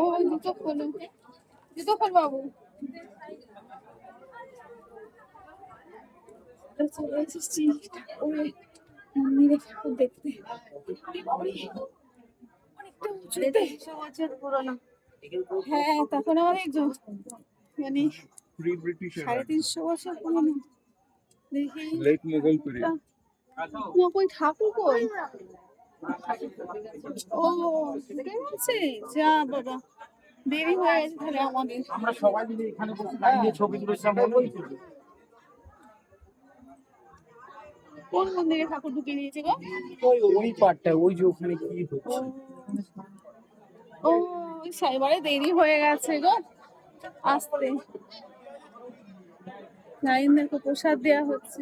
ও জুতো খোলো, জুতো খোল বাবু। চলে এসেছি ঠাকুরের মন্দিরে ঠাকুর দেখতে। অনেকটা উঁচুতে, 150 বছর পুরনো। হ্যাঁ তখন আমাদের মানে প্রি ব্রিটিশ এরা 350 বছর পুরনো। দেখি লেট মোগল পিরিয়ড। না কই ঠাকুর কই? ও উঠে গেছে, যা বাবা দেরি হয়ে গেছে তাহলে আমাদের। আমরা সবাই মিলে এখানে বসে দাঁড়িয়ে ছবি তুলেছিলাম মনে হয়েছে। কোন মন্দিরে ঠাকুর ঢুকিয়ে দিয়েছে গো? ওই পার্টটা, ওই যে ওখানে কি হচ্ছে। ও ওই সাইবারে দেরি হয়ে গেছে গো আসতে। লাইন দেখো, প্রসাদ দেওয়া হচ্ছে।